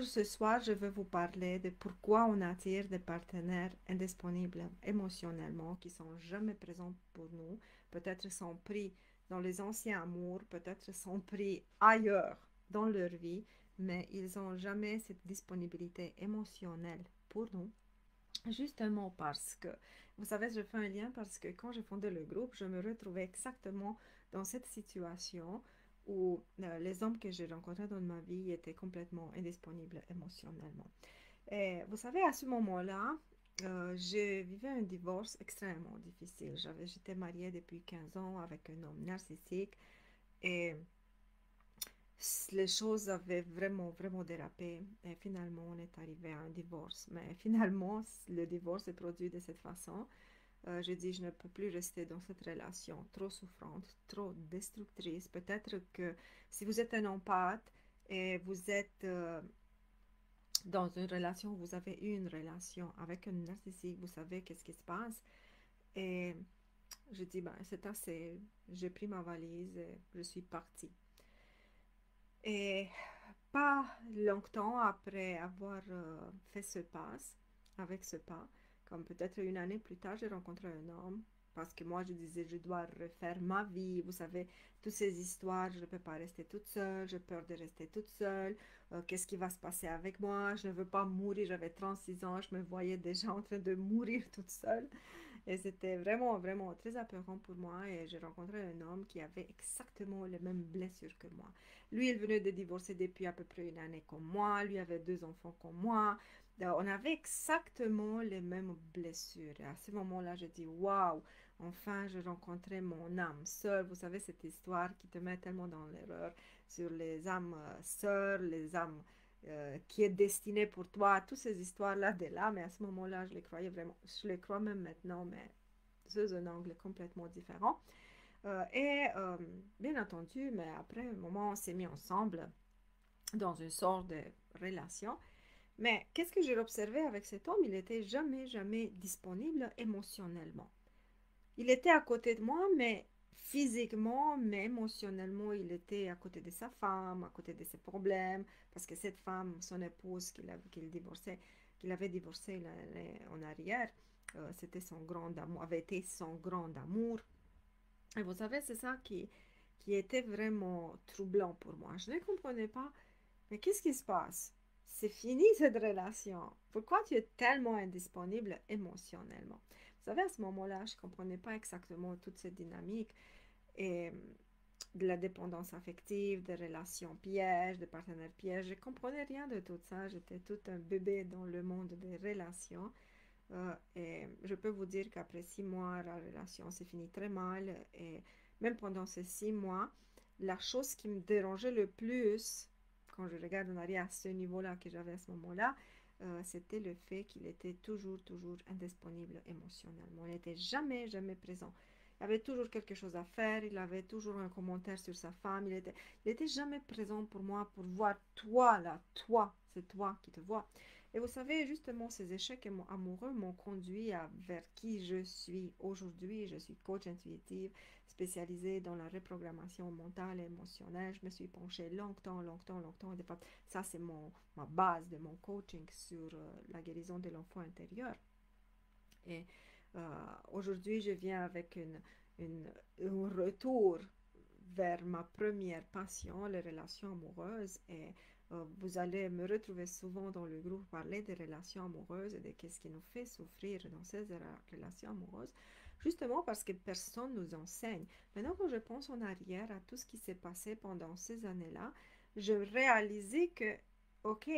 ce soir, je veux vous parler de pourquoi on attire des partenaires indisponibles émotionnellement, qui sont jamais présents pour nous. Peut-être sont pris dans les anciens amours, peut-être sont pris ailleurs dans leur vie, mais ils n'ont jamais cette disponibilité émotionnelle pour nous. Justement parce que, vous savez, je fais un lien parce que quand j'ai fondé le groupe, je me retrouvais exactement dans cette situation où les hommes que j'ai rencontrés dans ma vie étaient complètement indisponibles émotionnellement. Et vous savez, à ce moment-là, je vivais un divorce extrêmement difficile. J'étais mariée depuis 15 ans avec un homme narcissique et les choses avaient vraiment, vraiment dérapé. Et finalement, on est arrivé à un divorce. Mais finalement, le divorce est produit de cette façon. Je dis, je ne peux plus rester dans cette relation trop souffrante, trop destructrice. Peut-être que si vous êtes un empathe et vous êtes dans une relation, vous avez eu une relation avec un narcissique, vous savez qu'est-ce qui se passe. Et je dis, ben, c'est assez. J'ai pris ma valise et je suis partie. Et pas longtemps après avoir fait ce pas, avec ce pas, comme peut-être une année plus tard, j'ai rencontré un homme parce que moi je disais je dois refaire ma vie, vous savez, toutes ces histoires, je ne peux pas rester toute seule, j'ai peur de rester toute seule, qu'est-ce qui va se passer avec moi, je ne veux pas mourir, j'avais 36 ans, je me voyais déjà en train de mourir toute seule. Et c'était vraiment, vraiment très apeurant pour moi. Et j'ai rencontré un homme qui avait exactement les mêmes blessures que moi. Lui, il venait de divorcer depuis à peu près une année comme moi. Lui avait deux enfants comme moi. On avait exactement les mêmes blessures. Et à ce moment-là, je dis, waouh, enfin, je rencontrais mon âme sœur. Vous savez, cette histoire qui te met tellement dans l'erreur sur les âmes sœurs, les âmes qui est destiné pour toi, toutes ces histoires-là de là, mais à ce moment-là, je les croyais vraiment, je les crois même maintenant, mais sous un angle complètement différent. Bien entendu, mais après un moment, on s'est mis ensemble dans une sorte de relation. Mais qu'est-ce que j'ai observé avec cet homme? Il était jamais, jamais disponible émotionnellement. Il était à côté de moi, mais physiquement, mais émotionnellement, il était à côté de sa femme, à côté de ses problèmes, parce que cette femme, son épouse qu'il avait divorcé en arrière, c'était son grand amour, avait été son grand amour. Et vous savez, c'est ça qui était vraiment troublant pour moi. Je ne comprenais pas, mais qu'est-ce qui se passe? C'est fini cette relation. Pourquoi tu es tellement indisponible émotionnellement? Vous savez, à ce moment-là, je ne comprenais pas exactement toute cette dynamique et de la dépendance affective, des relations pièges, des partenaires pièges. Je ne comprenais rien de tout ça. J'étais tout un bébé dans le monde des relations. Et je peux vous dire qu'après 6 mois, la relation s'est finie très mal. Et même pendant ces 6 mois, la chose qui me dérangeait le plus, quand je regarde en arrière à ce niveau-là que j'avais à ce moment-là, c'était le fait qu'il était toujours, toujours indisponible émotionnellement. Il n'était jamais, jamais présent. Il avait toujours quelque chose à faire, il avait toujours un commentaire sur sa femme, il était jamais présent pour moi pour voir toi là, toi, c'est toi qui te vois. Et vous savez, justement, ces échecs amoureux m'ont conduit vers qui je suis aujourd'hui. Je suis coach intuitive spécialisée dans la reprogrammation mentale et émotionnelle. Je me suis penchée longtemps, longtemps, longtemps. Ça, c'est ma base de mon coaching sur la guérison de l'enfant intérieur. Et aujourd'hui, je viens avec un retour vers ma première passion, les relations amoureuses. Et vous allez me retrouver souvent dans le groupe parler des relations amoureuses et de qu'est-ce qui nous fait souffrir dans ces relations amoureuses, justement parce que personne ne nous enseigne. Maintenant, quand je pense en arrière à tout ce qui s'est passé pendant ces années-là, je réalisais que, ok,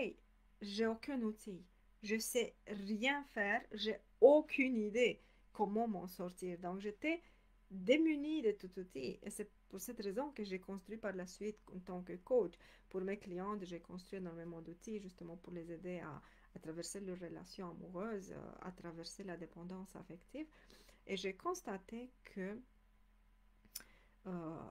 j'ai aucun outil. Je sais rien faire, j'ai aucune idée comment m'en sortir. Donc j'étais démunie de tout outil. Et c'est pour cette raison que j'ai construit par la suite en tant que coach. Pour mes clientes, j'ai construit énormément d'outils justement pour les aider à traverser leurs relations amoureuses, à traverser la dépendance affective. Et j'ai constaté que, euh,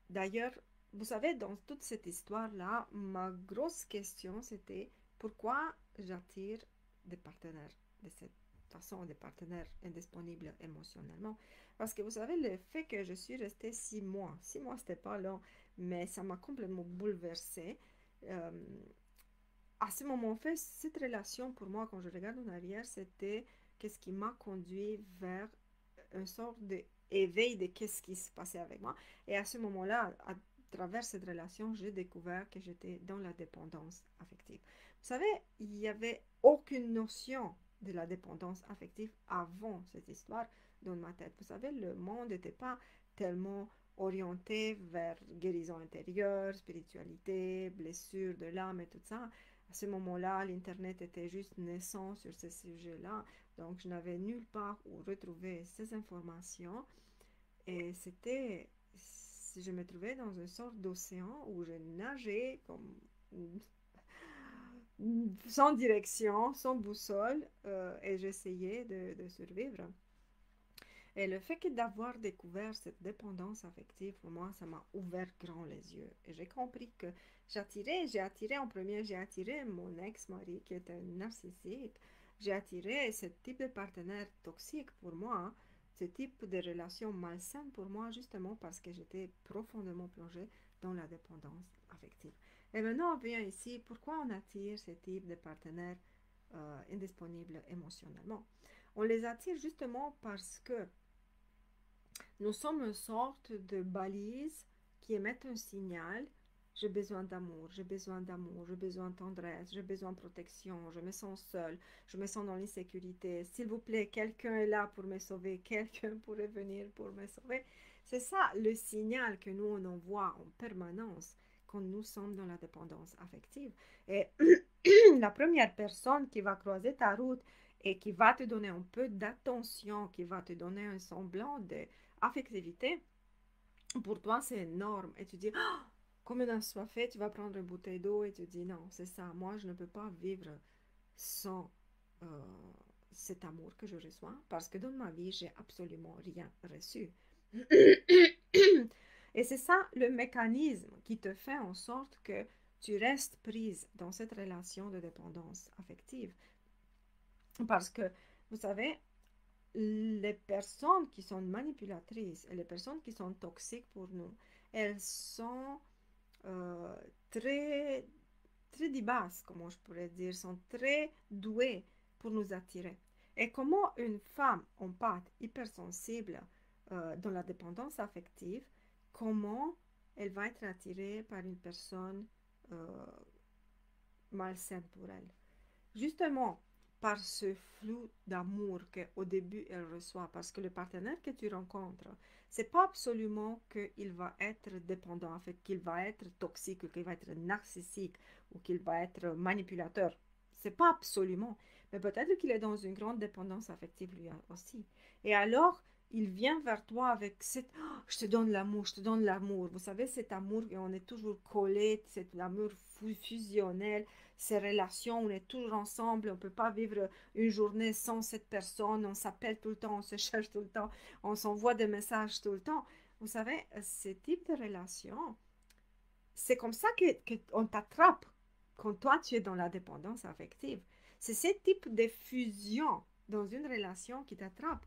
d'ailleurs, vous savez, dans toute cette histoire-là, ma grosse question, c'était pourquoi j'attire des partenaires de cette façon, des partenaires indisponibles émotionnellement. Parce que vous savez, le fait que je suis restée 6 mois, 6 mois, c'était pas long, mais ça m'a complètement bouleversée. Euh, à à ce moment, en fait, cette relation, pour moi, quand je regarde en arrière, c'était qu'est-ce qui m'a conduit vers une sorte d'éveil de qu'est-ce qui se passait avec moi. Et à ce moment-là, à travers cette relation, j'ai découvert que j'étais dans la dépendance affective. Vous savez, il n'y avait aucune notion de la dépendance affective avant cette histoire dans ma tête. Vous savez, le monde n'était pas tellement orienté vers guérison intérieure, spiritualité, blessure de l'âme et tout ça. À ce moment-là, l'Internet était juste naissant sur ces sujets-là. Donc, je n'avais nulle part où retrouver ces informations. Et c'était, je me trouvais dans une sorte d'océan où je nageais comme sans direction, sans boussole, et j'essayais de survivre. Et le fait que d'avoir découvert cette dépendance affective, pour moi, ça m'a ouvert grand les yeux. Et j'ai compris que j'ai attiré en premier, j'ai attiré mon ex-mari qui était narcissique. J'ai attiré ce type de partenaire toxique pour moi, hein, ce type de relation malsaine pour moi, justement parce que j'étais profondément plongée dans la dépendance affective. Et maintenant, on vient ici, pourquoi on attire ce type de partenaire indisponible émotionnellement? On les attire justement parce que nous sommes une sorte de balise qui émettent un signal. J'ai besoin d'amour, j'ai besoin d'amour, j'ai besoin de tendresse, j'ai besoin de protection, je me sens seule, je me sens dans l'insécurité. S'il vous plaît, quelqu'un est là pour me sauver, quelqu'un pourrait venir pour me sauver. C'est ça le signal que nous on envoie en permanence quand nous sommes dans la dépendance affective. Et la première personne qui va croiser ta route et qui va te donner un peu d'attention, qui va te donner un semblant de affectivité, pour toi, c'est énorme. Et tu dis, oh, comme une assoiffée, tu vas prendre une bouteille d'eau et tu dis, non, c'est ça, moi, je ne peux pas vivre sans euh, cet amour que je reçois, parce que dans ma vie, j'ai absolument rien reçu. Et c'est ça le mécanisme qui te fait en sorte que tu restes prise dans cette relation de dépendance affective. Parce que, vous savez, les personnes qui sont manipulatrices et les personnes qui sont toxiques pour nous, elles sont euh, très, très basses, comment je pourrais dire, sont très douées pour nous attirer. Et comment une femme en pâte hypersensible dans la dépendance affective, comment elle va être attirée par une personne euh, malsaine pour elle. Justement, par ce flou d'amour qu'au début elle reçoit, parce que le partenaire que tu rencontres, c'est pas absolument qu'il va être dépendant, en fait, qu'il va être toxique, ou qu'il va être narcissique, ou qu'il va être manipulateur. C'est pas absolument. Mais peut-être qu'il est dans une grande dépendance affective lui aussi. Et alors, il vient vers toi avec cette oh, je te donne l'amour, je te donne l'amour. Vous savez, cet amour, on est toujours collé, cet amour fusionnel, ces relations, on est toujours ensemble, on ne peut pas vivre une journée sans cette personne, on s'appelle tout le temps, on se cherche tout le temps, on s'envoie des messages tout le temps. Vous savez, ce type de relation, c'est comme ça qu'on t'attrape quand toi tu es dans la dépendance affective. C'est ce type de fusion dans une relation qui t'attrape.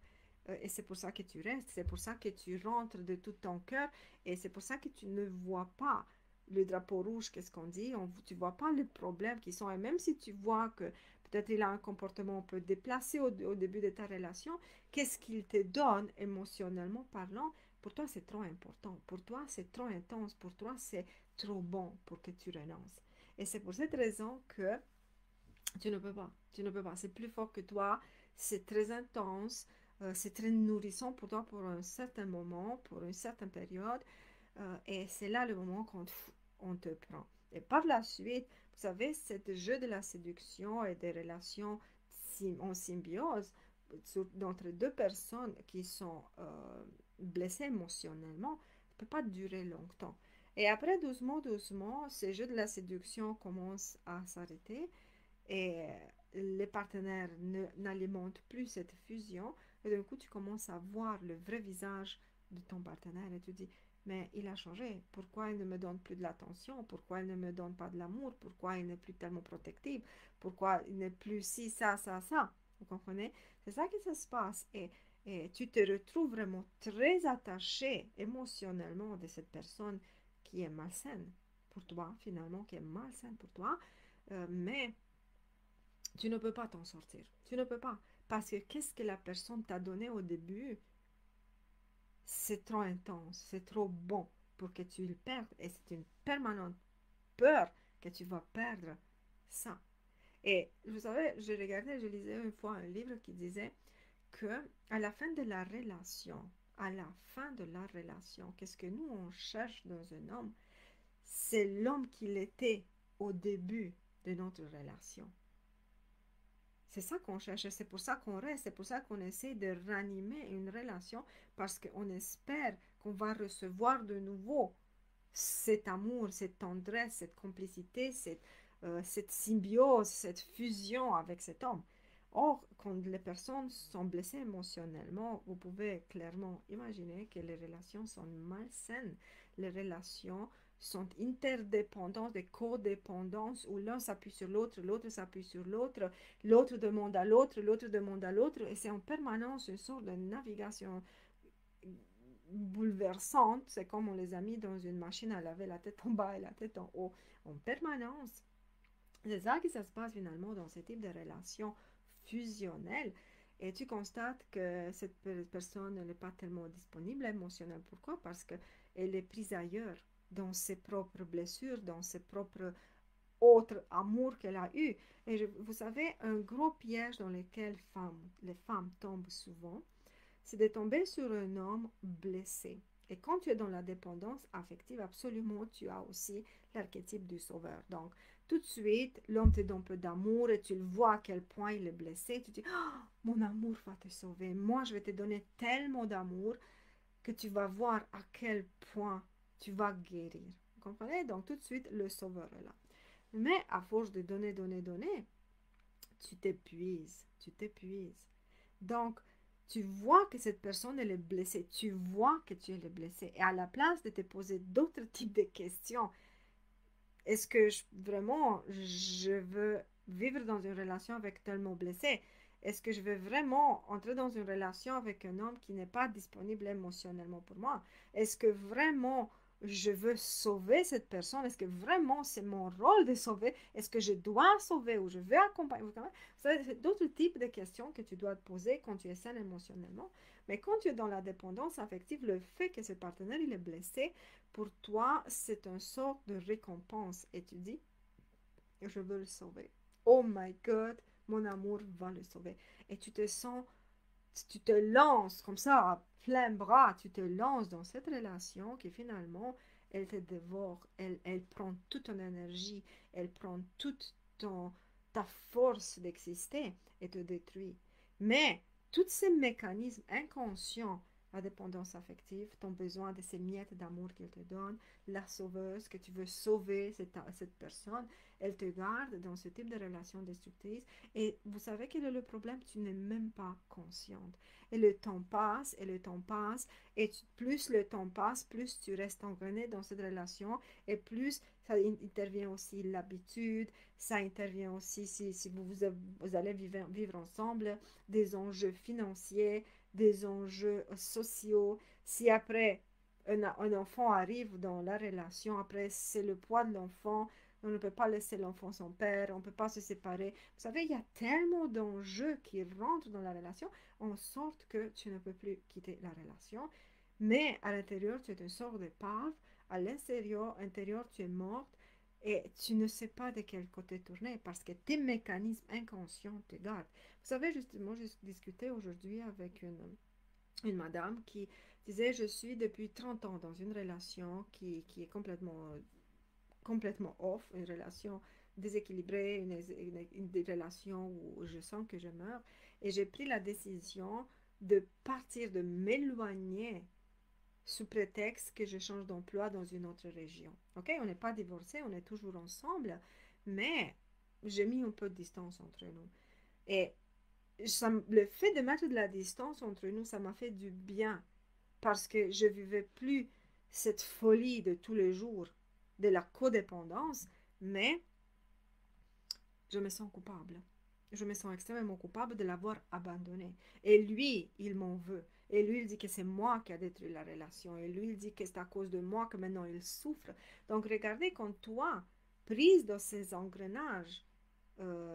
Et c'est pour ça que tu restes, c'est pour ça que tu rentres de tout ton cœur, et c'est pour ça que tu ne vois pas le drapeau rouge, qu'est-ce qu'on dit, tu ne vois pas les problèmes qui sont, et même si tu vois que peut-être il a un comportement un peu déplacé au début de ta relation, qu'est-ce qu'il te donne émotionnellement parlant, pour toi c'est trop important, pour toi c'est trop intense, pour toi c'est trop bon pour que tu renonces. Et c'est pour cette raison que tu ne peux pas, tu ne peux pas, c'est plus fort que toi, c'est très intense, c'est très nourrissant pour toi pour un certain moment, pour une certaine période, et c'est là le moment quand on te prend. Et par la suite, vous savez, ce jeu de la séduction et des relations en symbiose d'entre deux personnes qui sont blessées émotionnellement ne peut pas durer longtemps. Et après, doucement, doucement, ce jeu de la séduction commence à s'arrêter et les partenaires n'alimentent plus cette fusion. Et d'un coup, tu commences à voir le vrai visage de ton partenaire et tu dis, mais il a changé. Pourquoi il ne me donne plus de l'attention? Pourquoi il ne me donne pas de l'amour? Pourquoi il n'est plus tellement protectif? Pourquoi il n'est plus ci, ça, ça, ça? Vous comprenez? C'est ça qui se passe. Et tu te retrouves vraiment très attaché émotionnellement de cette personne qui est malsaine pour toi, finalement, qui est malsaine pour toi. mais tu ne peux pas t'en sortir. Tu ne peux pas. Parce que qu'est-ce que la personne t'a donné au début, c'est trop intense, c'est trop bon pour que tu le perdes. Et c'est une permanente peur que tu vas perdre ça. Et vous savez, je lisais une fois un livre qui disait que à la fin de la relation, à la fin de la relation, qu'est-ce que nous on cherche dans un homme? C'est l'homme qu'il était au début de notre relation. C'est ça qu'on cherche, c'est pour ça qu'on reste, c'est pour ça qu'on essaie de ranimer une relation parce qu'on espère qu'on va recevoir de nouveau cet amour, cette tendresse, cette complicité, cette symbiose, cette fusion avec cet homme. Or, quand les personnes sont blessées émotionnellement, vous pouvez clairement imaginer que les relations sont malsaines. Les relations sont interdépendantes, des codépendances où l'un s'appuie sur l'autre, l'autre s'appuie sur l'autre, l'autre demande à l'autre, l'autre demande à l'autre, et c'est en permanence une sorte de navigation bouleversante. C'est comme on les a mis dans une machine à laver la tête en bas et la tête en haut en permanence. C'est ça qui se passe finalement dans ce type de relation fusionnelle. Et tu constates que cette personne n'est pas tellement disponible émotionnellement. Pourquoi? Parce qu'elle est prise ailleurs, dans ses propres blessures, dans ses propres autres amours qu'elle a eu. Et vous savez, un gros piège dans lequel les femmes tombent souvent, c'est de tomber sur un homme blessé. Et quand tu es dans la dépendance affective, absolument, tu as aussi l'archétype du sauveur. Donc, tout de suite, l'homme te donne un peu d'amour et tu le vois à quel point il est blessé. Tu dis, oh, mon amour va te sauver. Moi, je vais te donner tellement d'amour que tu vas voir à quel point tu vas guérir. Vous comprenez? Donc, tout de suite, le sauveur est là. Mais à force de donner, donner, donner, tu t'épuises. Tu t'épuises. Donc, tu vois que cette personne, elle est blessée. Tu vois que tu es blessé. Et à la place de te poser d'autres types de questions, est-ce que vraiment je veux vivre dans une relation avec tellement blessé? Est-ce que je veux vraiment entrer dans une relation avec un homme qui n'est pas disponible émotionnellement pour moi? Est-ce que vraiment je veux sauver cette personne? Est-ce que vraiment c'est mon rôle de sauver? Est-ce que je dois sauver ou je veux accompagner? C'est d'autres types de questions que tu dois te poser quand tu es sain émotionnellement. Mais quand tu es dans la dépendance affective, le fait que ce partenaire il est blessé, pour toi, c'est une sorte de récompense. Et tu dis, je veux le sauver. Oh my God, mon amour va le sauver. Et tu te sens, tu te lances comme ça, à plein bras, tu te lances dans cette relation qui finalement, elle te dévore. Elle prend toute ton énergie, elle prend toute ta force d'exister et te détruit. Mais tous ces mécanismes inconscients, la dépendance affective, ton besoin de ces miettes d'amour qu'elle te donne, la sauveuse, que tu veux sauver cette personne, elle te garde dans ce type de relation destructrice. Et vous savez quel est le problème? Tu n'es même pas consciente. Et le temps passe, et le temps passe, et plus le temps passe, plus tu restes engrené dans cette relation, et plus ça intervient aussi l'habitude, ça intervient aussi si vous allez vivre ensemble, des enjeux financiers, des enjeux sociaux. Si après un enfant arrive dans la relation, après c'est le poids de l'enfant, on ne peut pas laisser l'enfant sans père, on ne peut pas se séparer. Vous savez, il y a tellement d'enjeux qui rentrent dans la relation en sorte que tu ne peux plus quitter la relation. Mais à l'intérieur, tu es une sorte de d'épave. À l'extérieur, intérieur, tu es morte et tu ne sais pas de quel côté tourner parce que tes mécanismes inconscients te gardent. Vous savez, justement, j'ai discuté aujourd'hui avec une madame qui disait, je suis depuis 30 ans dans une relation qui est complètement off, une relation déséquilibrée, une relation où je sens que je meurs. Et j'ai pris la décision de partir, de m'éloigner sous prétexte que je change d'emploi dans une autre région. Ok, on n'est pas divorcés, on est toujours ensemble, mais j'ai mis un peu de distance entre nous. Et le fait de mettre de la distance entre nous, ça m'a fait du bien parce que je vivais plus cette folie de tous les jours de la codépendance, mais je me sens coupable. Je me sens extrêmement coupable de l'avoir abandonné. Et lui, il m'en veut. Et lui, il dit que c'est moi qui a détruit la relation. Et lui, il dit que c'est à cause de moi que maintenant il souffre. Donc, regardez quand toi, prise dans ces engrenages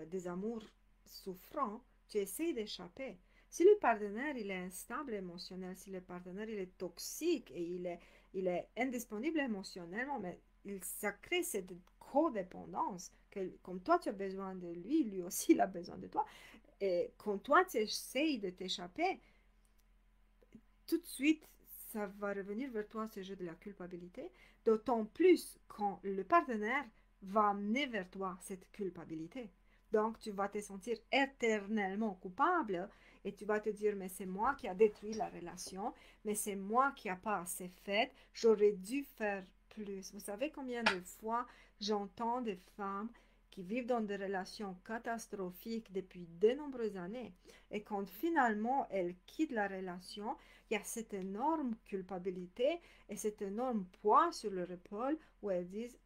des amours souffrants, tu essaies d'échapper. Si le partenaire il est instable émotionnel, si le partenaire il est toxique et il est indisponible émotionnellement, mais ça crée cette codépendance que comme toi tu as besoin de lui, lui aussi il a besoin de toi. Et quand toi tu essayes de t'échapper, tout de suite ça va revenir vers toi ce jeu de la culpabilité, d'autant plus quand le partenaire va amener vers toi cette culpabilité. Donc, tu vas te sentir éternellement coupable et tu vas te dire, mais c'est moi qui a détruit la relation, mais c'est moi qui n'a pas assez fait, j'aurais dû faire plus. Vous savez combien de fois j'entends des femmes qui vivent dans des relations catastrophiques depuis de nombreuses années et quand finalement elles quittent la relation, il y a cette énorme culpabilité et cet énorme poids sur leur épaule où elles disent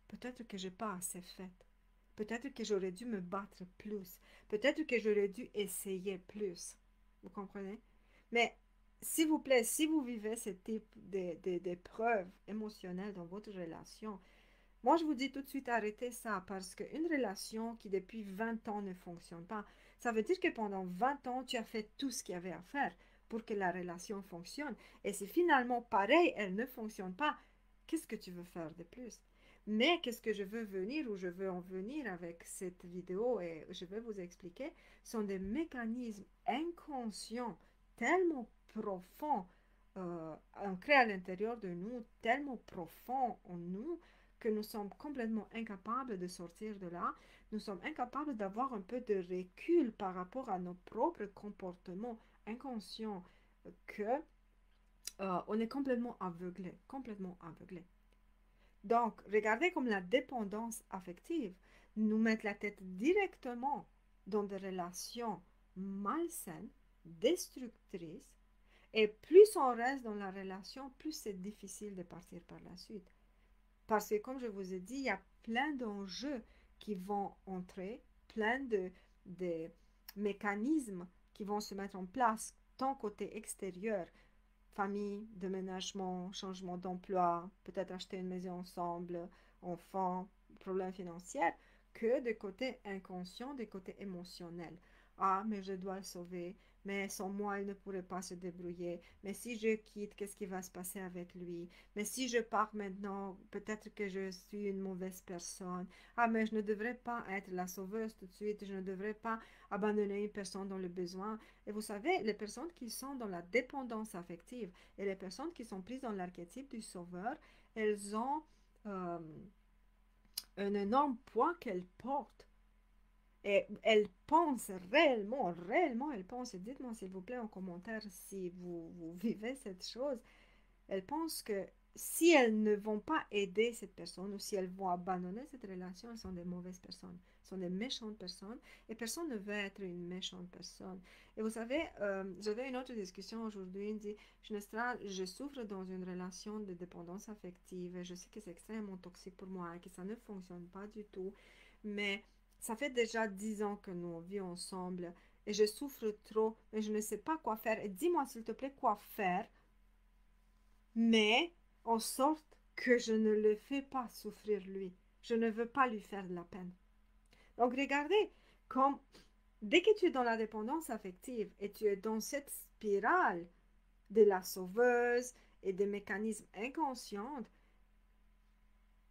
peut-être que j'ai pas assez fait. Peut-être que j'aurais dû me battre plus. Peut-être que j'aurais dû essayer plus. Vous comprenez? Mais s'il vous plaît, si vous vivez ce type d'épreuves émotionnelles dans votre relation, moi je vous dis tout de suite arrêtez ça parce qu'une relation qui depuis 20 ans ne fonctionne pas, ça veut dire que pendant 20 ans tu as fait tout ce qu'il y avait à faire pour que la relation fonctionne. Et si finalement pareil, elle ne fonctionne pas, qu'est-ce que tu veux faire de plus? Mais qu'est-ce que je veux venir ou je veux en venir avec cette vidéo et je vais vous expliquer, sont des mécanismes inconscients tellement profonds, ancrés à l'intérieur de nous, tellement profonds en nous, que nous sommes complètement incapables de sortir de là. Nous sommes incapables d'avoir un peu de recul par rapport à nos propres comportements inconscients, que on est complètement aveuglé, complètement aveuglé. Donc, regardez comme la dépendance affective nous met la tête directement dans des relations malsaines, destructrices, et plus on reste dans la relation, plus c'est difficile de partir par la suite. Parce que, comme je vous ai dit, il y a plein d'enjeux qui vont entrer, plein de mécanismes qui vont se mettre en place, tant côté extérieur, famille, déménagement, changement d'emploi, peut-être acheter une maison ensemble, enfants, problèmes financiers, que de côté inconscient, des côtés émotionnels. Ah, mais je dois le sauver, mais sans moi, il ne pourrait pas se débrouiller. Mais si je quitte, qu'est-ce qui va se passer avec lui? Mais si je pars maintenant, peut-être que je suis une mauvaise personne. Ah, mais je ne devrais pas être la sauveuse tout de suite. Je ne devrais pas abandonner une personne dans le besoin. Et vous savez, les personnes qui sont dans la dépendance affective et les personnes qui sont prises dans l'archétype du sauveur, elles ont euh, un énorme poids qu'elles portent. Et elles pensent réellement, réellement, elles pensent, et dites-moi s'il vous plaît en commentaire si vous vivez cette chose, elles pensent que si elles ne vont pas aider cette personne ou si elles vont abandonner cette relation, elles sont des mauvaises personnes, sont des méchantes personnes et personne ne veut être une méchante personne. Et vous savez, j'avais une autre discussion aujourd'hui, il dit, je souffre dans une relation de dépendance affective et je sais que c'est extrêmement toxique pour moi et que ça ne fonctionne pas du tout, mais ça fait déjà 10 ans que nous vivons ensemble et je souffre trop, mais je ne sais pas quoi faire. Et dis-moi s'il te plaît quoi faire mais en sorte que je ne le fais pas souffrir lui. Je ne veux pas lui faire de la peine. Donc regardez, comme dès que tu es dans la dépendance affective et tu es dans cette spirale de la sauveuse et des mécanismes inconscients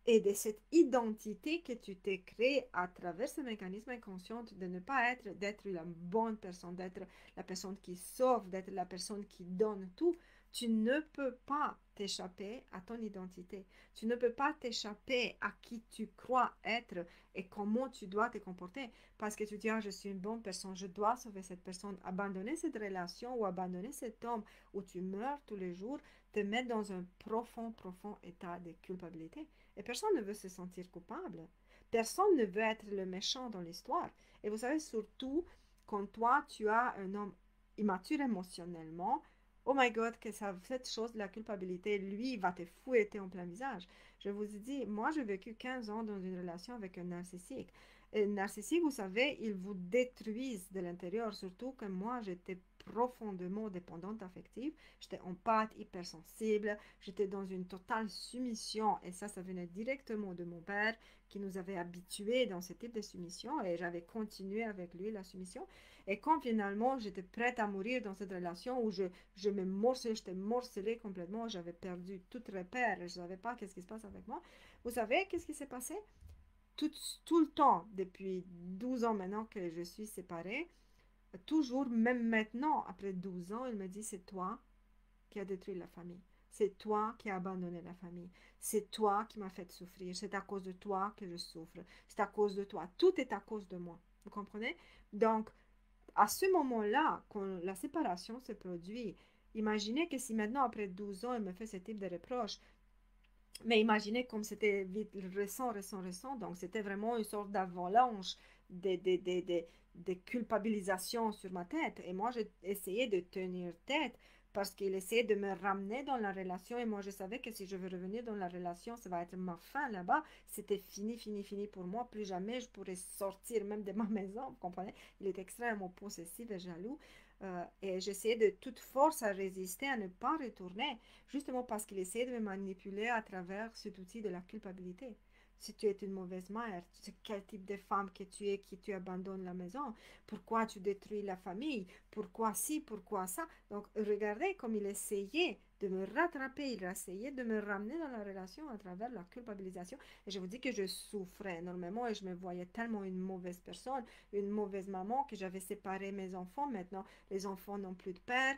et de cette identité que tu t'es créée à travers ce mécanisme inconscient de ne pas être, d'être la bonne personne, d'être la personne qui sauve, d'être la personne qui donne tout, tu ne peux pas t'échapper à ton identité. Tu ne peux pas t'échapper à qui tu crois être et comment tu dois te comporter. Parce que tu dis, ah, je suis une bonne personne, je dois sauver cette personne. Abandonner cette relation ou abandonner cet homme où tu meurs tous les jours te met dans un profond, profond état de culpabilité. Et personne ne veut se sentir coupable. Personne ne veut être le méchant dans l'histoire. Et vous savez, surtout quand toi, tu as un homme immature émotionnellement, oh my God, que ça, cette chose de la culpabilité, lui, il va te fouetter en plein visage. Je vous ai dit, moi, j'ai vécu 15 ans dans une relation avec un narcissique. Et narcissique, vous savez, ils vous détruisent de l'intérieur, surtout que moi, j'étais profondément dépendante affective. J'étais empathe, hypersensible. J'étais dans une totale soumission. Et ça venait directement de mon père qui nous avait habitués dans ce type de soumission. Et j'avais continué avec lui la soumission. Et quand finalement j'étais prête à mourir dans cette relation où j'étais morcelée complètement, j'avais perdu tout repère, je ne savais pas qu'est-ce qui se passe avec moi. Vous savez qu'est-ce qui s'est passé? Tout, tout le temps, depuis 12 ans maintenant que je suis séparée, toujours, même maintenant, après 12 ans, il me dit, c'est toi qui as détruit la famille. C'est toi qui as abandonné la famille. C'est toi qui m'as fait souffrir. C'est à cause de toi que je souffre. C'est à cause de toi. Tout est à cause de moi. Vous comprenez? Donc, à ce moment-là, quand la séparation se produit, imaginez que si maintenant, après 12 ans, il me fait ce type de reproche, mais imaginez comme c'était vite récent, donc c'était vraiment une sorte d'avalanche de culpabilisation sur ma tête. Et moi, j'ai essayé de tenir tête parce qu'il essayait de me ramener dans la relation. Et moi, je savais que si je veux revenir dans la relation, ça va être ma fin là-bas. C'était fini, fini, fini pour moi. Plus jamais je pourrais sortir même de ma maison. Vous comprenez? Il est extrêmement possessif et jaloux. Et j'essayais de toute force à résister, à ne pas retourner, justement parce qu'il essayait de me manipuler à travers cet outil de la culpabilité. Si tu es une mauvaise mère, c'est quel type de femme que tu es, qui tu abandonnes la maison, pourquoi tu détruis la famille, pourquoi ci, pourquoi ça. Donc regardez comme il essayait de me rattraper, il essayait de me ramener dans la relation à travers la culpabilisation. Et je vous dis que je souffrais énormément et je me voyais tellement une mauvaise personne, une mauvaise maman, que j'avais séparé mes enfants. Maintenant, les enfants n'ont plus de père.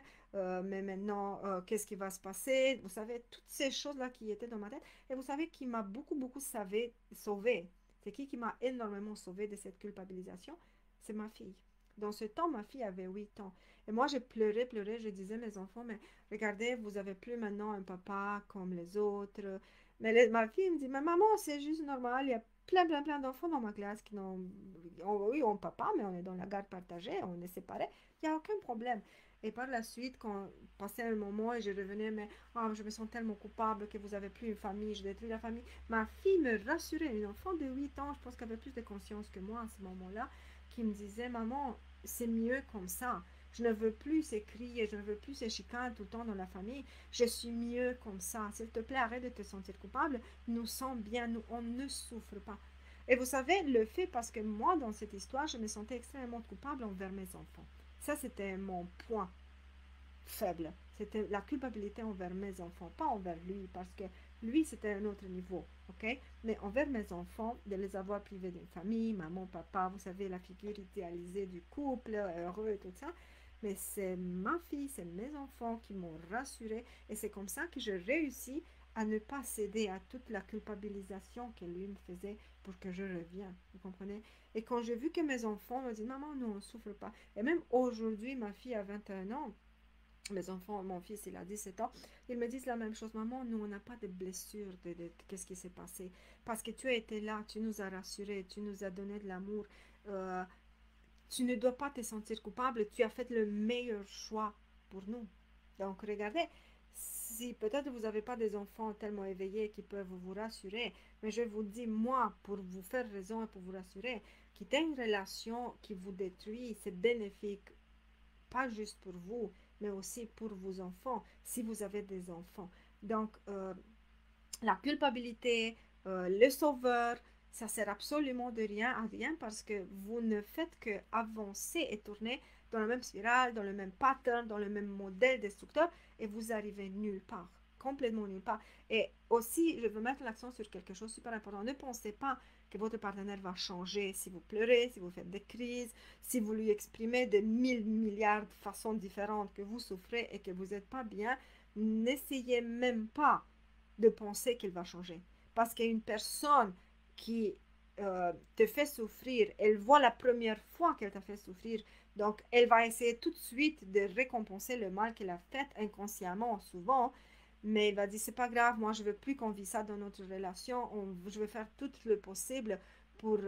Mais maintenant, qu'est-ce qui va se passer? Vous savez, toutes ces choses-là qui étaient dans ma tête. Et vous savez qui m'a beaucoup, beaucoup sauvé. C'est qui m'a énormément sauvé de cette culpabilisation? C'est ma fille. Dans ce temps, ma fille avait 8 ans. Et moi, j'ai pleuré, pleuré. Je disais à mes enfants, mais regardez, vous n'avez plus maintenant un papa comme les autres. Mais ma fille me dit, mais maman, c'est juste normal. Il y a plein, plein, plein d'enfants dans ma classe qui n'ont... Oui, on papa, mais on est dans la garde partagée, on est séparés. Il n'y a aucun problème. Et par la suite, quand passait un moment et je revenais, mais oh, je me sens tellement coupable que vous n'avez plus une famille, je détruis la famille. Ma fille me rassurait, une enfant de 8 ans, je pense qu'elle avait plus de conscience que moi à ce moment-là, qui me disait, maman, c'est mieux comme ça. Je ne veux plus ces cris et je ne veux plus ces chicanes tout le temps dans la famille. Je suis mieux comme ça. S'il te plaît, arrête de te sentir coupable. Nous sommes bien, nous, on ne souffre pas. Et vous savez, le fait, parce que moi, dans cette histoire, je me sentais extrêmement coupable envers mes enfants. Ça, c'était mon point faible. C'était la culpabilité envers mes enfants, pas envers lui, parce que lui, c'était un autre niveau, ok? Mais envers mes enfants, de les avoir privés d'une famille, maman, papa, vous savez, la figure idéalisée du couple, heureux et tout ça. Mais c'est ma fille, c'est mes enfants qui m'ont rassurée, et c'est comme ça que je réussis à ne pas céder à toute la culpabilisation que lui me faisait pour que je revienne, vous comprenez? Et quand j'ai vu que mes enfants me disent, maman, nous, on ne souffre pas. Et même aujourd'hui, ma fille a 21 ans, mes enfants, mon fils, il a 17 ans, ils me disent la même chose. Maman, nous, on n'a pas de blessure de qu'est-ce qui s'est passé. Parce que tu as été là, tu nous as rassurés, tu nous as donné de l'amour. Euh, Tu ne dois pas te sentir coupable, tu as fait le meilleur choix pour nous. Donc, regardez, si peut-être vous n'avez pas des enfants tellement éveillés qui peuvent vous rassurer, mais je vous dis, moi, pour vous faire raison et pour vous rassurer, quitter une relation qui vous détruit, c'est bénéfique, pas juste pour vous, mais aussi pour vos enfants, si vous avez des enfants. Donc, la culpabilité, le sauveur, ça sert absolument de rien à rien parce que vous ne faites que avancer et tourner dans la même spirale, dans le même pattern, dans le même modèle destructeur et vous arrivez nulle part, complètement nulle part. Et aussi, je veux mettre l'accent sur quelque chose de super important. Ne pensez pas que votre partenaire va changer si vous pleurez, si vous faites des crises, si vous lui exprimez de 1000 milliards de façons différentes que vous souffrez et que vous n'êtes pas bien. N'essayez même pas de penser qu'il va changer. Parce qu'une personne qui te fait souffrir, elle voit la première fois qu'elle t'a fait souffrir, donc elle va essayer tout de suite de récompenser le mal qu'elle a fait inconsciemment, souvent, mais elle va dire, c'est pas grave, moi je veux plus qu'on vit ça dans notre relation, je vais faire tout le possible pour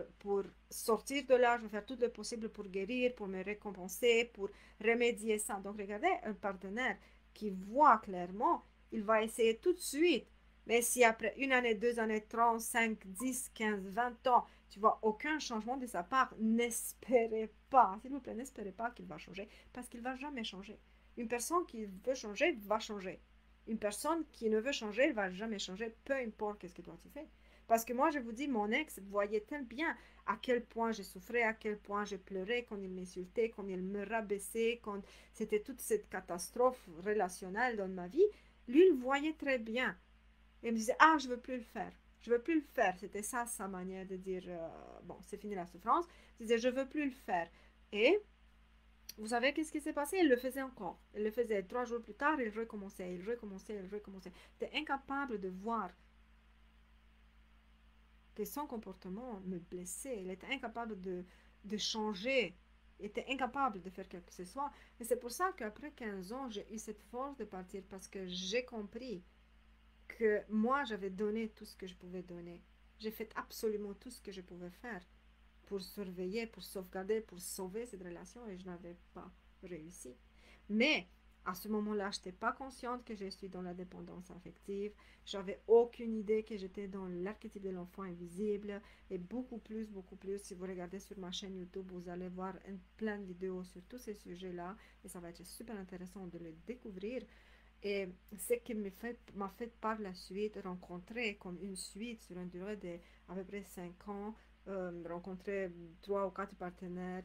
sortir de là, je vais faire tout le possible pour guérir, pour me récompenser, pour remédier ça. Donc regardez, un partenaire qui voit clairement, il va essayer tout de suite Mais si après une année, 2 années, 30, 5, 10, 15, 20 ans, tu vois aucun changement de sa part, n'espérez pas, s'il vous plaît, n'espérez pas qu'il va changer, parce qu'il ne va jamais changer. Une personne qui veut changer, va changer. Une personne qui ne veut changer, elle va jamais changer, peu importe qu'est-ce que toi tu fais. Parce que moi, je vous dis, mon ex voyait tellement bien à quel point je souffrais, à quel point je pleurais quand il m'insultait, quand il me rabaissait, quand c'était toute cette catastrophe relationnelle dans ma vie. Lui, il voyait très bien. Et il me disait, ah, je veux plus le faire. Je veux plus le faire. C'était ça sa manière de dire, bon, c'est fini la souffrance. Il disait, je veux plus le faire. Et vous savez qu'est-ce qui s'est passé? Il le faisait encore. Il le faisait 3 jours plus tard, il recommençait, il recommençait, il recommençait. Il était incapable de voir que son comportement me blessait. Il était incapable de changer. Il était incapable de faire quelque chose que ce soit. Et c'est pour ça qu'après 15 ans, j'ai eu cette force de partir parce que j'ai compris que moi, j'avais donné tout ce que je pouvais donner. J'ai fait absolument tout ce que je pouvais faire pour surveiller, pour sauvegarder, pour sauver cette relation et je n'avais pas réussi. Mais à ce moment-là, je n'étais pas consciente que je suis dans la dépendance affective. J'avais aucune idée que j'étais dans l'archétype de l'enfant invisible et beaucoup plus, beaucoup plus. Si vous regardez sur ma chaîne YouTube, vous allez voir plein de vidéos sur tous ces sujets-là et ça va être super intéressant de le découvrir. Et ce qui m'a fait par la suite rencontrer comme une suite sur une durée de à peu près 5 ans, rencontrer 3 ou 4 partenaires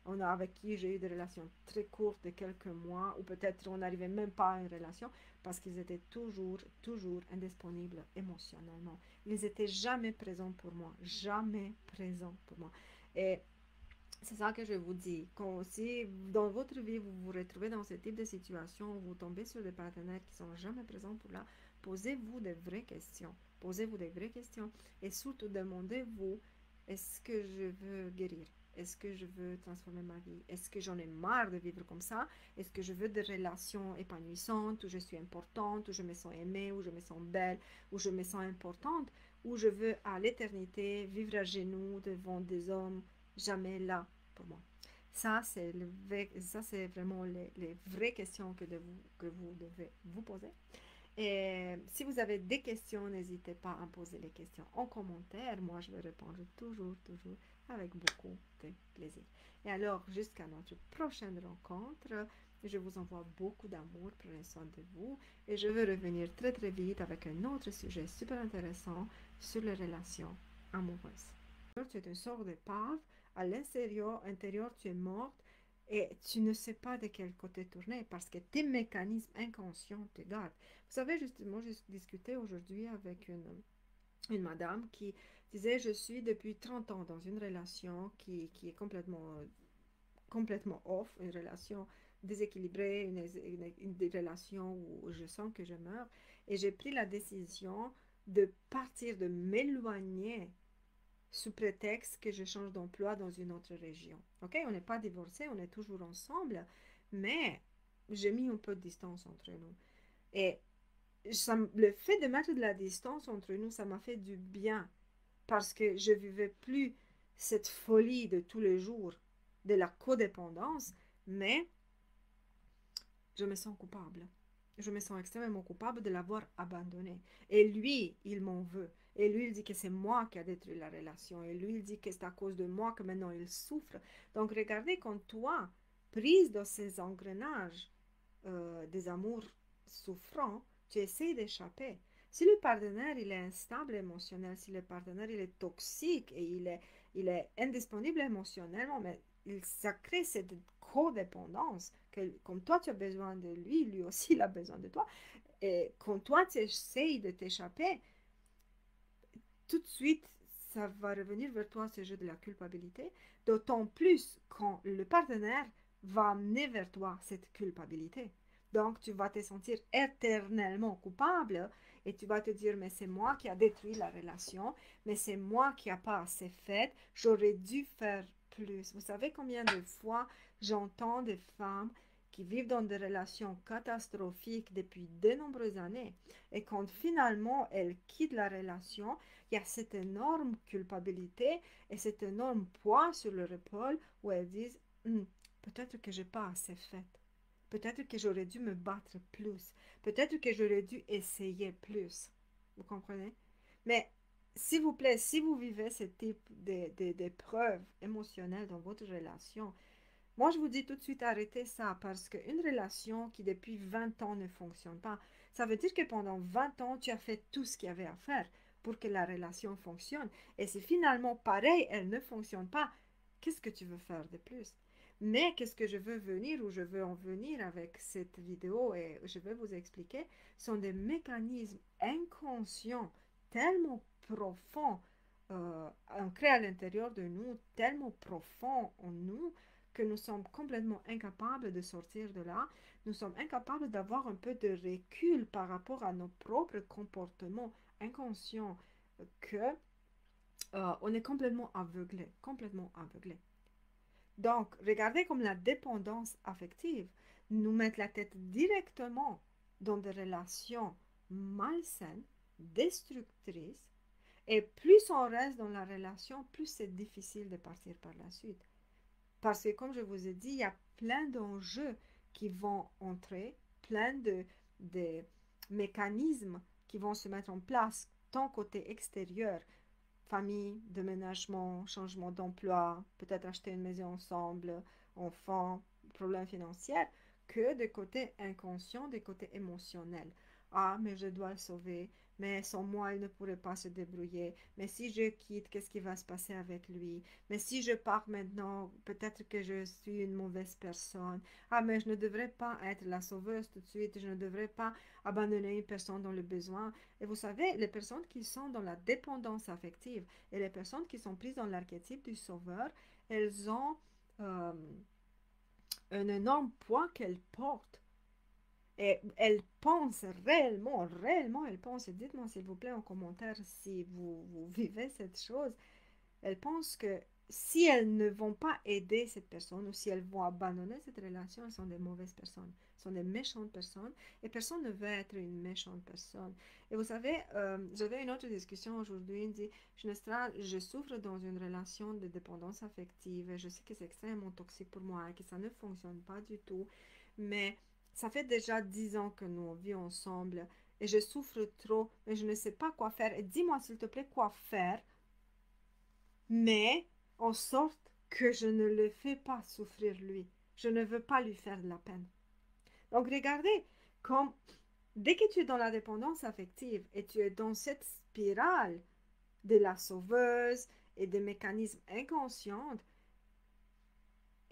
avec qui j'ai eu des relations très courtes de quelques mois, ou peut-être on n'arrivait même pas à une relation parce qu'ils étaient toujours, toujours indisponibles émotionnellement. Ils n'étaient jamais présents pour moi, jamais présents pour moi. Et c'est ça que je vous dis. Quand si dans votre vie, vous vous retrouvez dans ce type de situation, vous tombez sur des partenaires qui sont jamais présents pour là, posez-vous des vraies questions. Posez-vous des vraies questions et surtout demandez-vous, est-ce que je veux guérir? Est-ce que je veux transformer ma vie? Est-ce que j'en ai marre de vivre comme ça? Est-ce que je veux des relations épanouissantes où je suis importante, où je me sens aimée, où je me sens belle, où je me sens importante? Ou je veux à l'éternité vivre à genoux devant des hommes jamais là pour moi. Ça, c'est vraiment les vraies questions que vous devez vous poser. Et si vous avez des questions, n'hésitez pas à poser les questions en commentaire. Moi, je vais répondre toujours, toujours avec beaucoup de plaisir. Et alors, jusqu'à notre prochaine rencontre, je vous envoie beaucoup d'amour, prenez soin de vous. Et je vais revenir très très vite avec un autre sujet super intéressant sur les relations amoureuses. Tu es une sorte d'épave, à intérieur, tu es morte et tu ne sais pas de quel côté tourner parce que tes mécanismes inconscients te gardent. Vous savez, justement, j'ai discuté aujourd'hui avec une madame qui disait, je suis depuis 30 ans dans une relation qui est complètement off, une relation déséquilibrée, une relation où je sens que je meurs. Et j'ai pris la décision de partir, de m'éloigner sous prétexte que je change d'emploi dans une autre région. Ok, on n'est pas divorcés, on est toujours ensemble, mais j'ai mis un peu de distance entre nous. Et le fait de mettre de la distance entre nous, ça m'a fait du bien parce que je vivais plus cette folie de tous les jours de la codépendance, mais je me sens coupable. Je me sens extrêmement coupable de l'avoir abandonné. Et lui, il m'en veut. Et lui, il dit que c'est moi qui a détruit la relation. Et lui, il dit que c'est à cause de moi que maintenant il souffre. Donc, regardez quand toi, prise dans ces engrenages des amours souffrants, tu essaies d'échapper. Si le partenaire il est instable émotionnel, si le partenaire il est toxique et il est indisponible émotionnellement, mais ça crée cette codépendance que comme toi tu as besoin de lui, lui aussi il a besoin de toi. Et quand toi tu essayes de t'échapper, tout de suite ça va revenir vers toi ce jeu de la culpabilité, d'autant plus quand le partenaire va amener vers toi cette culpabilité. Donc, tu vas te sentir éternellement coupable et tu vas te dire, mais c'est moi qui a détruit la relation, mais c'est moi qui n'a pas assez fait, j'aurais dû faire plus. Vous savez combien de fois j'entends des femmes qui vivent dans des relations catastrophiques depuis de nombreuses années et quand finalement elles quittent la relation, il y a cette énorme culpabilité et cet énorme poids sur leur épaule où elles disent peut-être que j'ai pas assez fait. Peut-être que j'aurais dû me battre plus. Peut-être que j'aurais dû essayer plus. Vous comprenez? Mais s'il vous plaît, si vous vivez ce type d'épreuves émotionnelles dans votre relation, moi je vous dis tout de suite arrêtez ça parce qu'une relation qui depuis 20 ans ne fonctionne pas, ça veut dire que pendant 20 ans, tu as fait tout ce qu'il y avait à faire pour que la relation fonctionne. Et si finalement, pareil, elle ne fonctionne pas, qu'est-ce que tu veux faire de plus? Mais qu'est-ce que je veux venir ou je veux en venir avec cette vidéo et je vais vous expliquer, sont des mécanismes inconscients tellement profonds, ancrés à l'intérieur de nous, tellement profonds en nous, que nous sommes complètement incapables de sortir de là. Nous sommes incapables d'avoir un peu de recul par rapport à nos propres comportements inconscients, que on est complètement aveuglé, complètement aveuglé. Donc, regardez comme la dépendance affective nous met la tête directement dans des relations malsaines, destructrices, et plus on reste dans la relation, plus c'est difficile de partir par la suite. Parce que, comme je vous ai dit, il y a plein d'enjeux qui vont entrer, plein de mécanismes qui vont se mettre en place, tant côté extérieur, famille, déménagement, changement d'emploi, peut-être acheter une maison ensemble, enfants, problèmes financiers, que de côté inconscient, des côtés émotionnels. Ah, mais je dois le sauver, mais sans moi, il ne pourrait pas se débrouiller. Mais si je quitte, qu'est-ce qui va se passer avec lui? Mais si je pars maintenant, peut-être que je suis une mauvaise personne. Ah, mais je ne devrais pas être la sauveuse tout de suite, je ne devrais pas abandonner une personne dans le besoin. Et vous savez, les personnes qui sont dans la dépendance affective et les personnes qui sont prises dans l'archétype du sauveur, elles ont euh, un énorme poids qu'elles portent. Et elles pensent réellement, réellement, elles pensent, et dites-moi s'il vous plaît en commentaire si vous vivez cette chose, elles pensent que si elles ne vont pas aider cette personne ou si elles vont abandonner cette relation, elles sont des mauvaises personnes, elles sont des méchantes personnes et personne ne veut être une méchante personne. Et vous savez, j'avais une autre discussion aujourd'hui, il dit, je souffre dans une relation de dépendance affective et je sais que c'est extrêmement toxique pour moi et que ça ne fonctionne pas du tout, mais ça fait déjà 10 ans que nous vivons ensemble et je souffre trop, mais je ne sais pas quoi faire. Et dis-moi s'il te plaît quoi faire, mais en sorte que je ne le fais pas souffrir lui. Je ne veux pas lui faire de la peine. Donc regardez, comme dès que tu es dans la dépendance affective et tu es dans cette spirale de la sauveuse et des mécanismes inconscients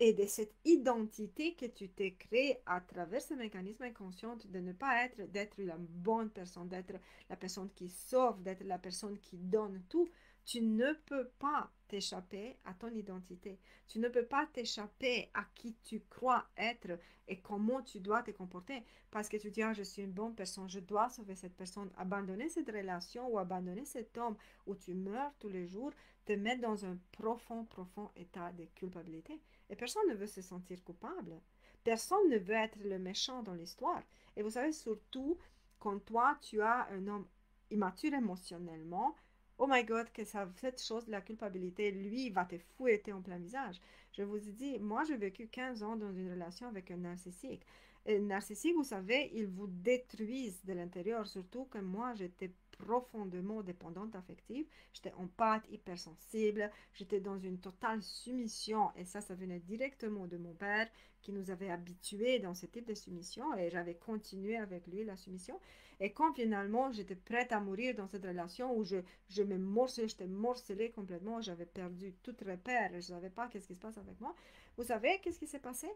et de cette identité que tu t'es créée à travers ce mécanisme inconscient de ne pas d'être la bonne personne, d'être la personne qui sauve, d'être la personne qui donne tout, tu ne peux pas t'échapper à ton identité. Tu ne peux pas t'échapper à qui tu crois être et comment tu dois te comporter. Parce que tu dis, ah, je suis une bonne personne, je dois sauver cette personne. Abandonner cette relation ou abandonner cet homme où tu meurs tous les jours te met dans un profond, profond état de culpabilité. Et personne ne veut se sentir coupable. Personne ne veut être le méchant dans l'histoire. Et vous savez, surtout quand toi, tu as un homme immature émotionnellement, oh my God, que ça, cette chose de la culpabilité, lui, il va te fouetter en plein visage. Je vous ai dit, moi, j'ai vécu 15 ans dans une relation avec un narcissique. Et narcissique, vous savez, ils vous détruisent de l'intérieur, surtout que moi, j'étais profondément dépendante affective. J'étais en pâte, hypersensible. J'étais dans une totale soumission. Et ça venait directement de mon père qui nous avait habitués dans ce type de soumission. Et j'avais continué avec lui la soumission. Et quand finalement j'étais prête à mourir dans cette relation où je me morcelais, j'étais morcelée complètement, j'avais perdu tout repère, je ne savais pas qu'est-ce qui se passe avec moi. Vous savez qu'est-ce qui s'est passé?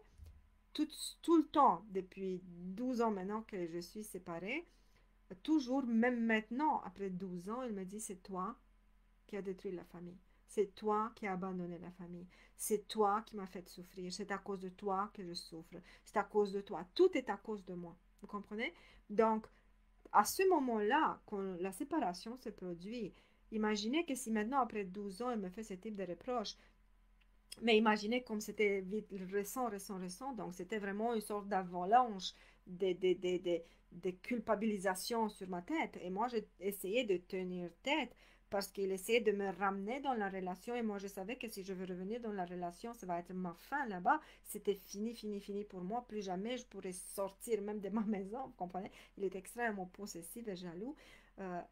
Tout, tout le temps, depuis 12 ans maintenant que je suis séparée, toujours, même maintenant, après 12 ans, il me dit, c'est toi qui as détruit la famille. C'est toi qui as abandonné la famille. C'est toi qui m'as fait souffrir. C'est à cause de toi que je souffre. C'est à cause de toi. Tout est à cause de moi. Vous comprenez? Donc, à ce moment-là, quand la séparation se produit, imaginez que si maintenant, après 12 ans, il me fait ce type de reproche, mais imaginez comme c'était vite récent, récent, récent, donc c'était vraiment une sorte d'avalanche de culpabilisation sur ma tête. Et moi, j'ai essayé de tenir tête parce qu'il essayait de me ramener dans la relation et moi je savais que si je veux revenir dans la relation, ça va être ma fin là-bas. C'était fini, fini, fini pour moi. Plus jamais je pourrais sortir même de ma maison, vous comprenez? Il est extrêmement possessif et jaloux.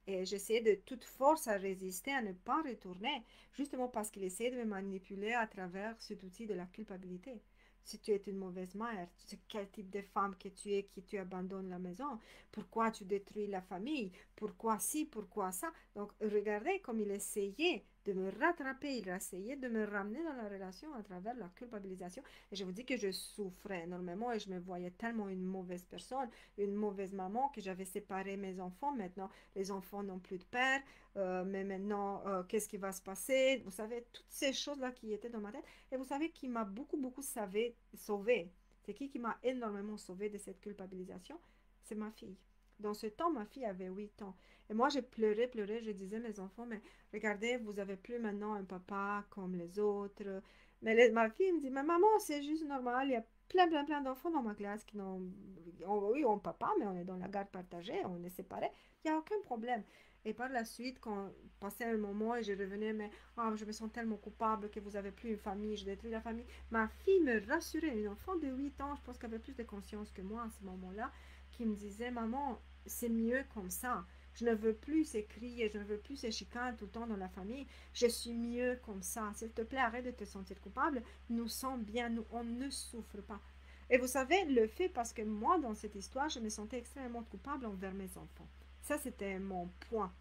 Et j'essayais de toute force à résister, à ne pas retourner, justement parce qu'il essayait de me manipuler à travers cet outil de la culpabilité. Si tu es une mauvaise mère, c'est quel type de femme que tu es, qui tu abandonnes la maison, pourquoi tu détruis la famille, pourquoi ci, pourquoi ça. Donc regardez comme il essayait de me rattraper, il essayait de me ramener dans la relation à travers la culpabilisation. Et je vous dis que je souffrais énormément et je me voyais tellement une mauvaise personne, une mauvaise maman, que j'avais séparé mes enfants. Maintenant, les enfants n'ont plus de père, mais maintenant, qu'est-ce qui va se passer? Vous savez, toutes ces choses-là qui étaient dans ma tête. Et vous savez qui m'a beaucoup, beaucoup sauvé. C'est qui m'a énormément sauvé de cette culpabilisation? C'est ma fille. Dans ce temps, ma fille avait 8 ans. Et moi, je pleurais, pleurais. Je disais à mes enfants, mais regardez, vous n'avez plus maintenant un papa comme les autres. Mais ma fille me dit, mais maman, c'est juste normal. Il y a plein, plein, plein d'enfants dans ma classe qui n'ont, oui, ont papa, mais on est dans la garde partagée, on est séparés. Il n'y a aucun problème. Et par la suite, quand passait un moment et je revenais, mais je me sens tellement coupable que vous n'avez plus une famille, je détruis la famille. Ma fille me rassurait, une enfant de 8 ans, je pense qu'elle avait plus de conscience que moi à ce moment-là, qui me disait, maman, c'est mieux comme ça. Je ne veux plus ces cris et je ne veux plus ces chicanes tout le temps dans la famille. Je suis mieux comme ça. S'il te plaît, arrête de te sentir coupable. Nous sommes bien, nous, on ne souffre pas. Et vous savez, le fait, parce que moi, dans cette histoire, je me sentais extrêmement coupable envers mes enfants. Ça, c'était mon point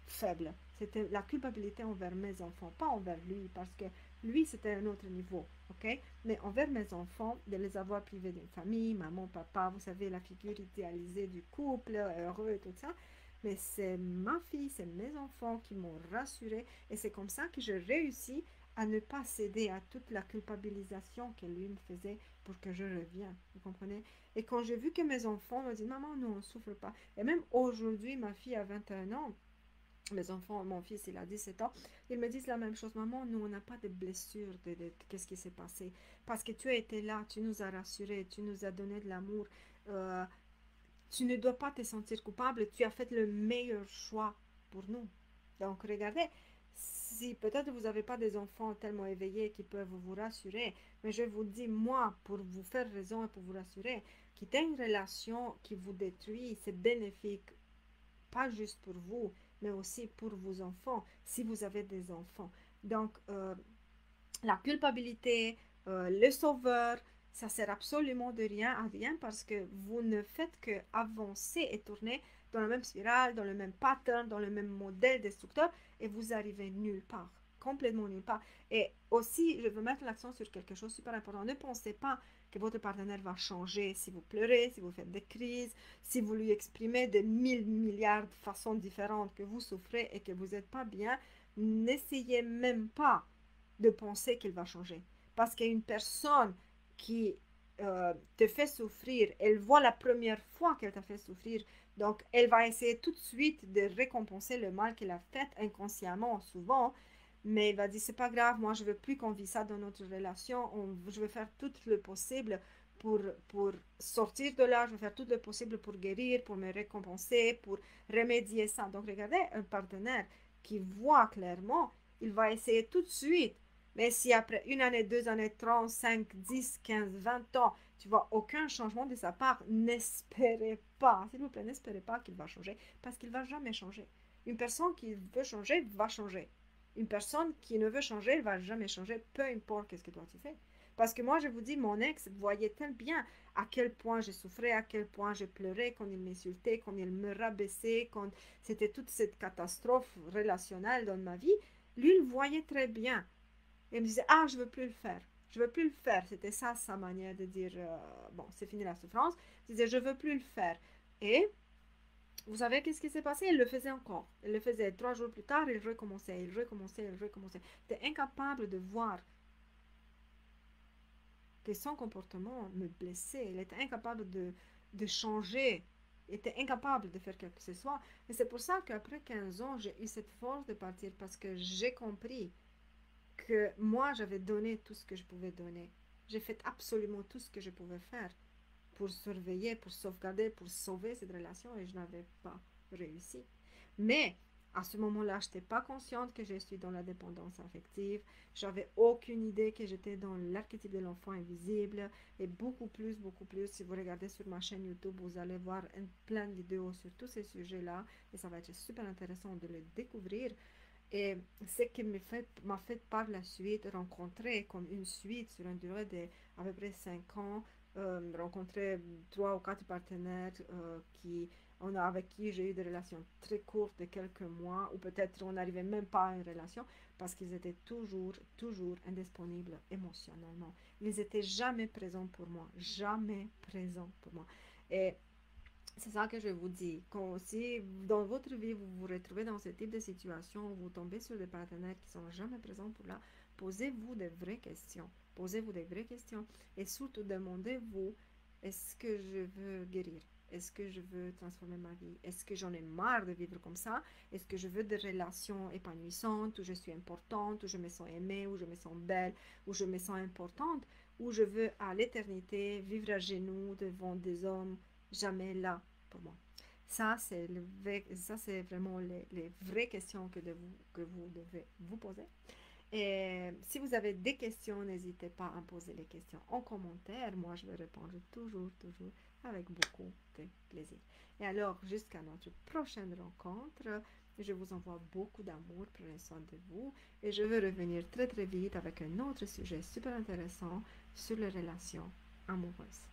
faible. C'était la culpabilité envers mes enfants, pas envers lui, parce que lui, c'était un autre niveau, ok? Mais envers mes enfants, de les avoir privés d'une famille, maman, papa, vous savez, la figure idéalisée du couple, heureux et tout ça. Mais c'est ma fille, c'est mes enfants qui m'ont rassurée et c'est comme ça que je réussis à ne pas céder à toute la culpabilisation que lui me faisait pour que je revienne, vous comprenez? Et quand j'ai vu que mes enfants me disent, maman, nous, on ne souffre pas. Et même aujourd'hui, ma fille a 21 ans, mes enfants, mon fils, il a 17 ans, ils me disent la même chose. Maman, nous, on n'a pas de blessure de qu'est-ce qui s'est passé. Parce que tu as été là, tu nous as rassurés, tu nous as donné de l'amour. Euh, Tu ne dois pas te sentir coupable, tu as fait le meilleur choix pour nous. Donc, regardez, si peut-être vous n'avez pas des enfants tellement éveillés qui peuvent vous rassurer, mais je vous dis, moi, pour vous faire raison et pour vous rassurer, quitter une relation qui vous détruit, c'est bénéfique, pas juste pour vous, mais aussi pour vos enfants, si vous avez des enfants. Donc, la culpabilité, le sauveur, ça sert absolument de rien à rien parce que vous ne faites que avancer et tourner dans la même spirale, dans le même pattern, dans le même modèle destructeur et vous arrivez nulle part, complètement nulle part. Et aussi, je veux mettre l'accent sur quelque chose de super important. Ne pensez pas que votre partenaire va changer si vous pleurez, si vous faites des crises, si vous lui exprimez de 1000 milliards de façons différentes que vous souffrez et que vous n'êtes pas bien. N'essayez même pas de penser qu'il va changer. Parce qu'une personne qui te fait souffrir, elle voit la première fois qu'elle t'a fait souffrir, donc elle va essayer tout de suite de récompenser le mal qu'elle a fait inconsciemment, souvent, mais elle va dire, c'est pas grave, moi je veux plus qu'on vit ça dans notre relation, je veux faire tout le possible pour sortir de là, je vais faire tout le possible pour guérir, pour me récompenser, pour remédier ça. Donc regardez, un partenaire qui voit clairement, il va essayer tout de suite. Mais si après une année, 2 années, 30, 5, 10, 15, 20 ans, tu vois aucun changement de sa part, n'espérez pas, s'il vous plaît, n'espérez pas qu'il va changer, parce qu'il ne va jamais changer. Une personne qui veut changer, va changer. Une personne qui ne veut changer, elle va jamais changer, peu importe ce que toi tu fais. Parce que moi, je vous dis, mon ex voyait tellement bien à quel point je souffrais, à quel point je pleurais, quand il m'insultait, quand il me rabaissait, quand c'était toute cette catastrophe relationnelle dans ma vie. Lui, il voyait très bien. Il me disait, ah, je ne veux plus le faire. Je ne veux plus le faire. C'était ça sa manière de dire, bon, c'est fini la souffrance. Il disait, je ne veux plus le faire. Et vous savez qu'est-ce qui s'est passé? Il le faisait encore. Il le faisait 3 jours plus tard, il recommençait, il recommençait, il recommençait. Il était incapable de voir que son comportement me blessait. Il était incapable de changer. Il était incapable de faire quelque chose que ce soit. Et c'est pour ça qu'après 15 ans, j'ai eu cette force de partir parce que j'ai compris que moi, j'avais donné tout ce que je pouvais donner. J'ai fait absolument tout ce que je pouvais faire pour surveiller, pour sauvegarder, pour sauver cette relation et je n'avais pas réussi. Mais À ce moment-là, je n'étais pas consciente que je suis dans la dépendance affective. J'avais aucune idée que j'étais dans l'archétype de l'enfant invisible. Et beaucoup plus, si vous regardez sur ma chaîne YouTube, vous allez voir plein de vidéos sur tous ces sujets-là. Et ça va être super intéressant de les découvrir. Et ce qui m'a fait par la suite rencontrer comme une suite sur une durée de à peu près 5 ans, rencontrer 3 ou 4 partenaires avec qui j'ai eu des relations très courtes de quelques mois, ou peut-être on n'arrivait même pas à une relation parce qu'ils étaient toujours indisponibles émotionnellement. Ils n'étaient jamais présents pour moi, jamais présents pour moi. Et c'est ça que je vous dis. Quand si dans votre vie, vous vous retrouvez dans ce type de situation, vous tombez sur des partenaires qui sont jamais présents pour là, posez-vous des vraies questions. Posez-vous des vraies questions. Et surtout, demandez-vous, est-ce que je veux guérir? Est-ce que je veux transformer ma vie? Est-ce que j'en ai marre de vivre comme ça? Est-ce que je veux des relations épanouissantes, où je suis importante, où je me sens aimée, où je me sens belle, où je me sens importante? Ou je veux à l'éternité vivre à genoux devant des hommes jamais là pour moi. Ça, c'est vraiment les vraies questions que vous devez vous poser. Et si vous avez des questions, n'hésitez pas à poser les questions en commentaire. Moi, je vais répondre toujours avec beaucoup de plaisir. Et alors, jusqu'à notre prochaine rencontre, je vous envoie beaucoup d'amour, prenez soin de vous. Et je vais revenir très vite avec un autre sujet super intéressant sur les relations amoureuses.